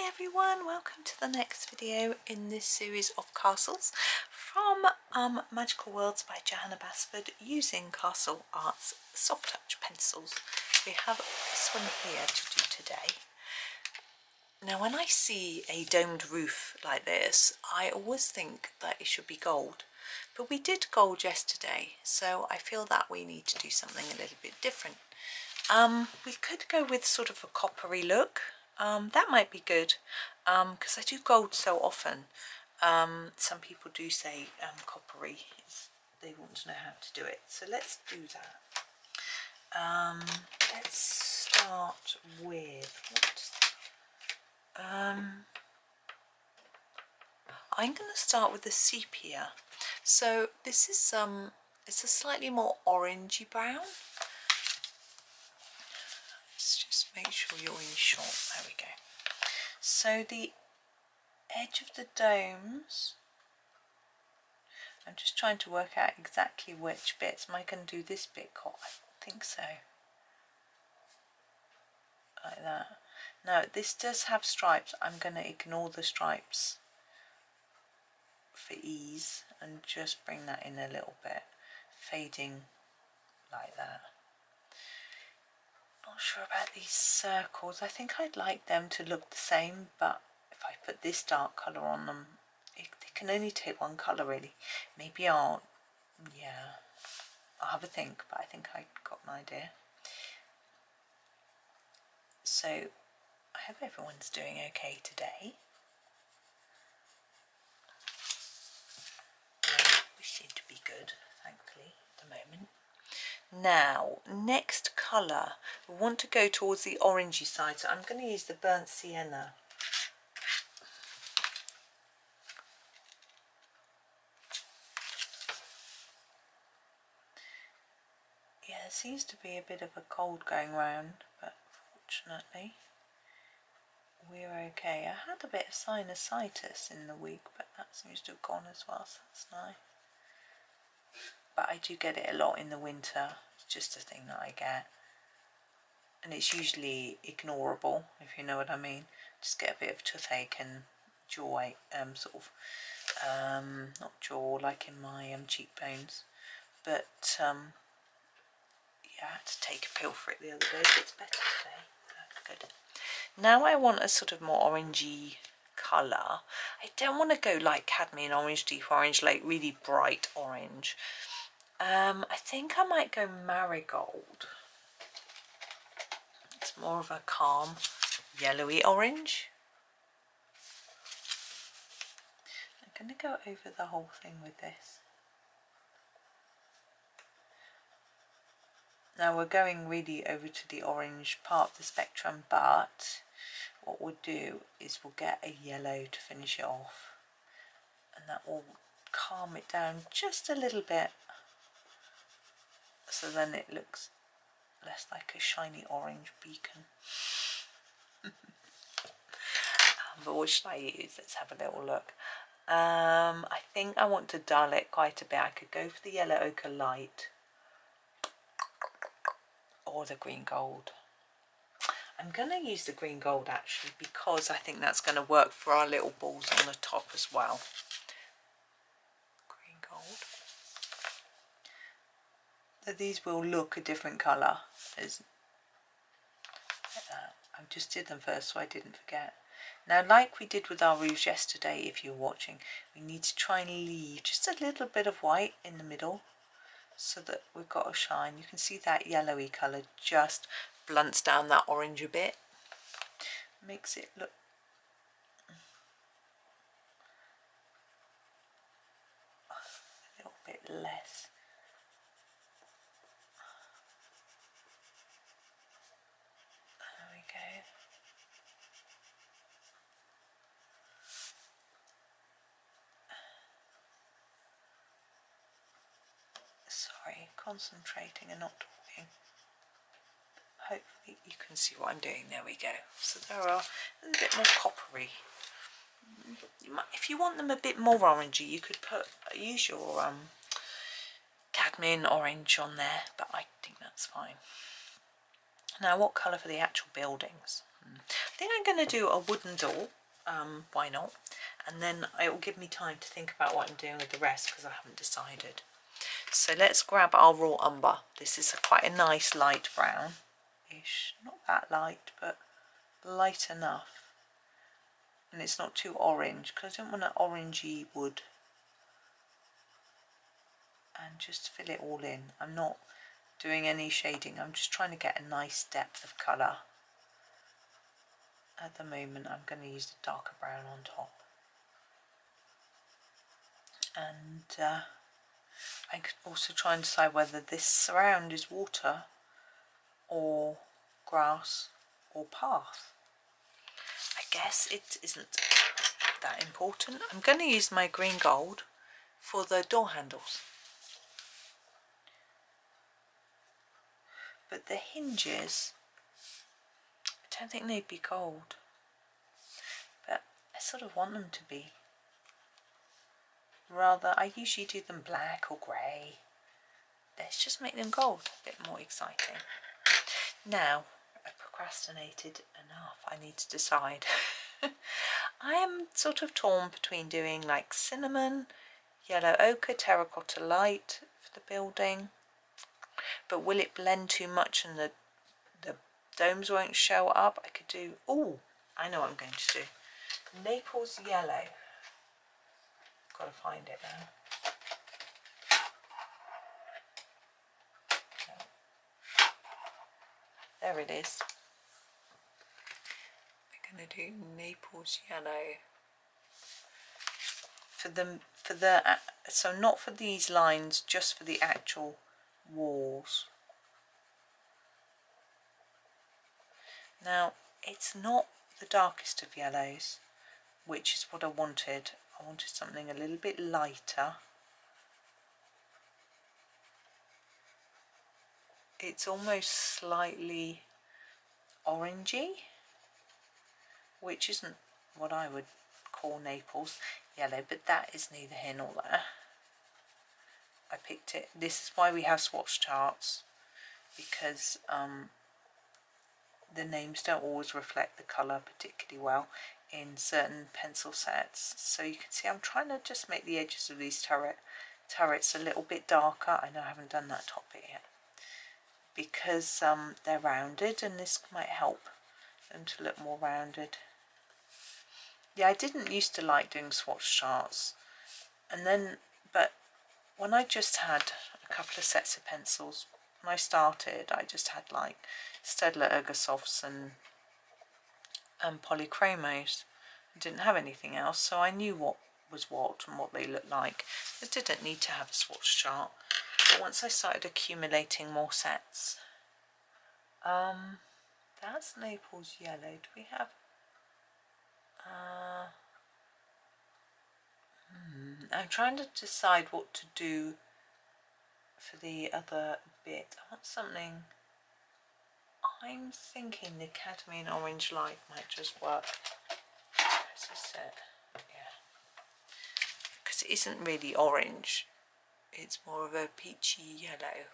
Hi everyone, welcome to the next video in this series of castles from Magical Worlds by Johanna Basford using Castle Arts soft touch pencils. We have this one here to do today. Now when I see a domed roof like this, I always think that it should be gold, but we did gold yesterday, so I feel that we need to do something a little bit different. We could go with sort of a coppery look. That might be good because I do gold so often. Some people do say coppery, they want to know how to do it, so let's do that. Let's start with I'm going to start with the sepia. So this is it's a slightly more orangey brown. Let's just make sure you're in shot. There we go. So the edge of the domes, I'm just trying to work out exactly which bits. Am I going to do this bit cut? I think so. Like that. Now this does have stripes. I'm going to ignore the stripes for ease and just bring that in a little bit, fading like that. Not sure about these circles. I think I'd like them to look the same, but if I put this dark colour on them, they can only take one colour really. Maybe I'll have a think, but I think I got an idea. So I hope everyone's doing okay today. We seem to be good, thankfully, at the moment. Now, next colour, we want to go towards the orangey side, so I'm going to use the burnt sienna. Yeah, there seems to be a bit of a cold going round, but fortunately we're okay. I had a bit of sinusitis in the week, but that seems to have gone as well, so that's nice. But I do get it a lot in the winter. It's just a thing that I get, and it's usually ignorable, if you know what I mean. Just get a bit of toothache and jaw, not jaw, like in my cheekbones. But yeah, I had to take a pill for it the other day, but it's better today. Good. Now I want a sort of more orangey colour. I don't want to go like cadmium orange, deep orange, like really bright orange. I think I might go marigold. It's more of a calm yellowy orange. I'm going to go over the whole thing with this. Now we're going really over to the orange part of the spectrum, but what we'll do is we'll get a yellow to finish it off, and that will calm it down just a little bit, so then it looks less like a shiny orange beacon. But what should I use? Let's have a little look. I think I want to dull it quite a bit. I could go for the yellow ochre light or the green gold. I'm going to use the green gold actually, because I think that's going to work for our little balls on the top as well. Green gold. So these will look a different colour. Like that. I just did them first so I didn't forget. Now, like we did with our roofs yesterday, if you're watching, we need to try and leave just a little bit of white in the middle so that we've got a shine. You can see that yellowy colour just blunts down that orange a bit, makes it look a little bit less. There we go. Sorry, concentrating and not talking. Hopefully you can see what I'm doing. There we go. So there are a little bit more coppery. If you want them a bit more orangey, you could use your cadmium orange on there, but I think that's fine. Now, what colour for the actual buildings? I think I'm going to do a wooden door, why not, and then it will give me time to think about what I'm doing with the rest because I haven't decided. So let's grab our raw umber. This is quite a nice light brown-ish, not that light but light enough, and it's not too orange because I don't want an orangey wood. And just fill it all in. I'm not doing any shading, I'm just trying to get a nice depth of colour. At the moment I'm going to use the darker brown on top. And I could also try and decide whether this surround is water or grass or path. I guess it isn't that important. I'm going to use my green gold for the door handles. But the hinges, I don't think they'd be gold, but I sort of want them to be. Rather, I usually do them black or grey. Let's just make them gold, a bit more exciting. Now, I've procrastinated enough, I need to decide. I am sort of torn between doing like cinnamon, yellow ochre, terracotta light for the building. But will it blend too much and the domes won't show up? I could do, oh, I know what I'm going to do. Naples yellow. Got to find it now. There it is. We're going to do Naples yellow. So not for these lines, just for the actual walls. Now it's not the darkest of yellows, which is what I wanted. I wanted something a little bit lighter. It's almost slightly orangey, which isn't what I would call Naples yellow, but that is neither here nor there. I picked it. This is why we have swatch charts, because the names don't always reflect the colour particularly well in certain pencil sets. So you can see I'm trying to just make the edges of these turrets a little bit darker. I know I haven't done that top bit yet, because they're rounded, and this might help them to look more rounded. Yeah, I didn't used to like doing swatch charts, but when I just had a couple of sets of pencils, when I started, I just had like Staedtler Ergosofts and polychromos. I didn't have anything else, so I knew what was what and what they looked like. I didn't need to have a swatch chart. But once I started accumulating more sets, that's Naples yellow. Do we have? I'm trying to decide what to do for the other bit. I want something. I'm thinking the cadmium orange light might just work. Where's this set? Yeah. Because it isn't really orange. It's more of a peachy yellow.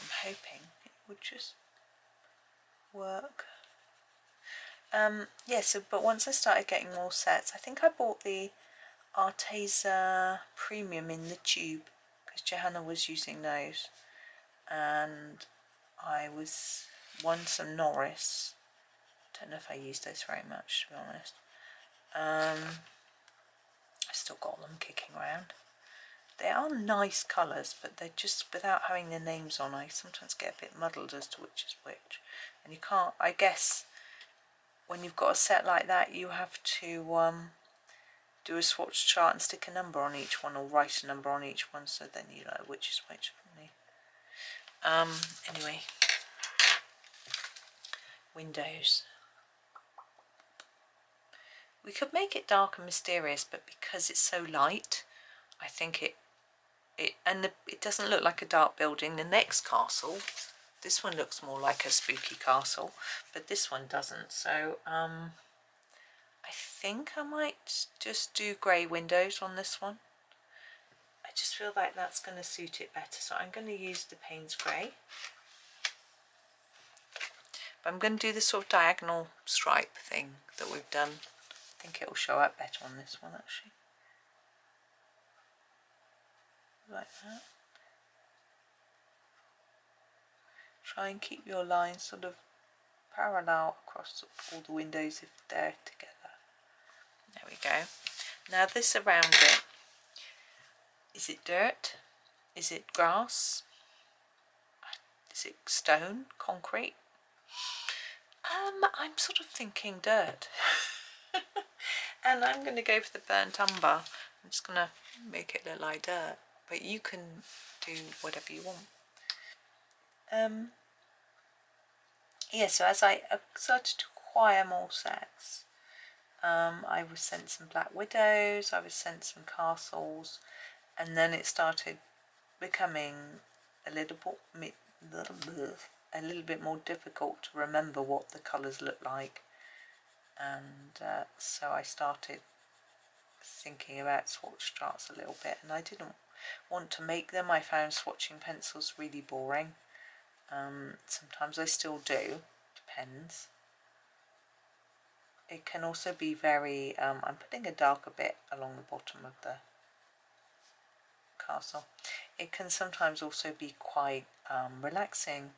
I'm hoping it would just work. Yeah, but once I started getting more sets, I think I bought the Arteza Premium in the tube because Johanna was using those, and I won some Norris. Don't know if I used those very much, to be honest. I still got them kicking around. They are nice colours, but they're just, without having their names on, I sometimes get a bit muddled as to which is which. And you can't, I guess, when you've got a set like that, you have to do a swatch chart and stick a number on each one, or write a number on each one, so then you know which is which from me. Anyway, windows. We could make it dark and mysterious, but because it's so light, I think it doesn't look like a dark building. The next castle, this one looks more like a spooky castle, but this one doesn't. So I think I might just do grey windows on this one. I just feel like that's going to suit it better. So I'm going to use the Paynes grey. But I'm going to do the sort of diagonal stripe thing that we've done. I think it will show up better on this one actually. Like that. Try and keep your lines sort of parallel across all the windows if they're together. There we go. Now this around it, is it dirt? Is it grass? Is it stone? Concrete? I'm sort of thinking dirt. And I'm going to go for the burnt umber. I'm just going to make it look like dirt. But you can do whatever you want. Yeah, so as I started to acquire more sets, I was sent some black widows, I was sent some castles, and then it started becoming a little bit more difficult to remember what the colours look like, and so I started thinking about swatch charts a little bit, and I didn't want to make them. I found swatching pencils really boring. Sometimes I still do, depends. It can also be very, I'm putting a darker bit along the bottom of the castle. It can sometimes also be quite relaxing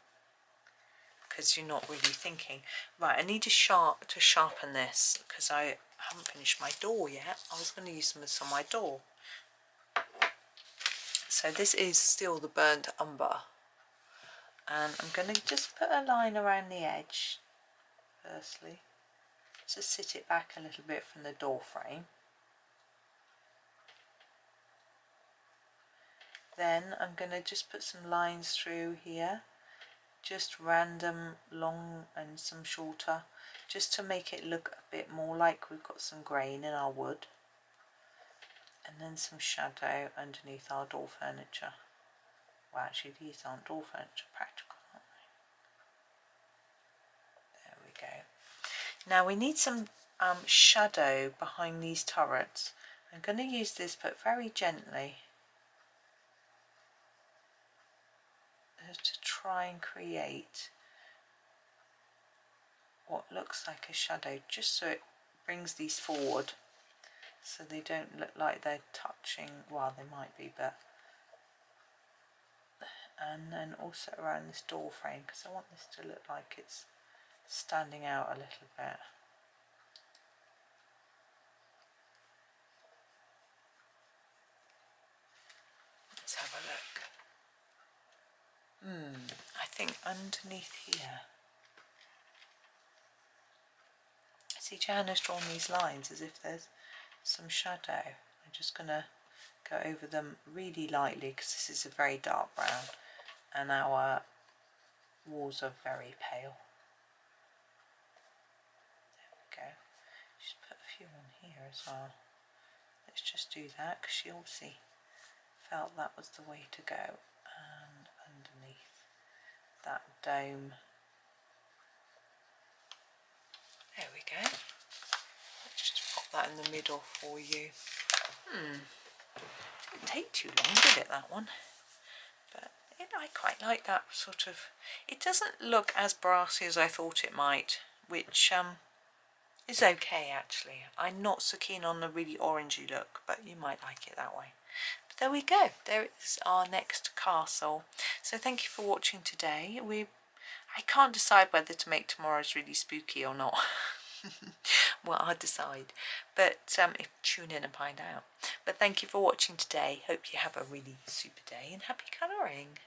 because you're not really thinking. Right, I need to sharpen this because I haven't finished my door yet. I was going to use this on my door. So this is still the burnt umber. And I'm going to just put a line around the edge firstly. Just sit it back a little bit from the door frame. Then I'm going to just put some lines through here, just random, long and some shorter, just to make it look a bit more like we've got some grain in our wood. And then some shadow underneath our door furniture. Well, actually these aren't door furniture, practical, aren't they? There we go. Now we need some shadow behind these turrets. I'm going to use this, but very gently, to try and create what looks like a shadow, just so it brings these forward so they don't look like they're touching. Well, they might be, but and then also around this door frame, because I want this to look like it's standing out a little bit. Let's have a look. I think underneath here, see, Johanna's drawn these lines as if there's some shadow. I'm just going to go over them really lightly because this is a very dark brown and our walls are very pale. There we go. Just put a few on here as well. Let's just do that because she obviously felt that was the way to go. And underneath that dome, there we go. Let's just pop that in the middle for you. Didn't take too long, did it, that one? But I quite like that sort of, it doesn't look as brassy as I thought it might, which is okay actually. I'm not so keen on the really orangey look, but you might like it that way. But there we go, there is our next castle. So thank you for watching today. I can't decide whether to make tomorrow's really spooky or not. Well, I'll decide, but tune in and find out. But thank you for watching today. Hope you have a really super day and happy colouring.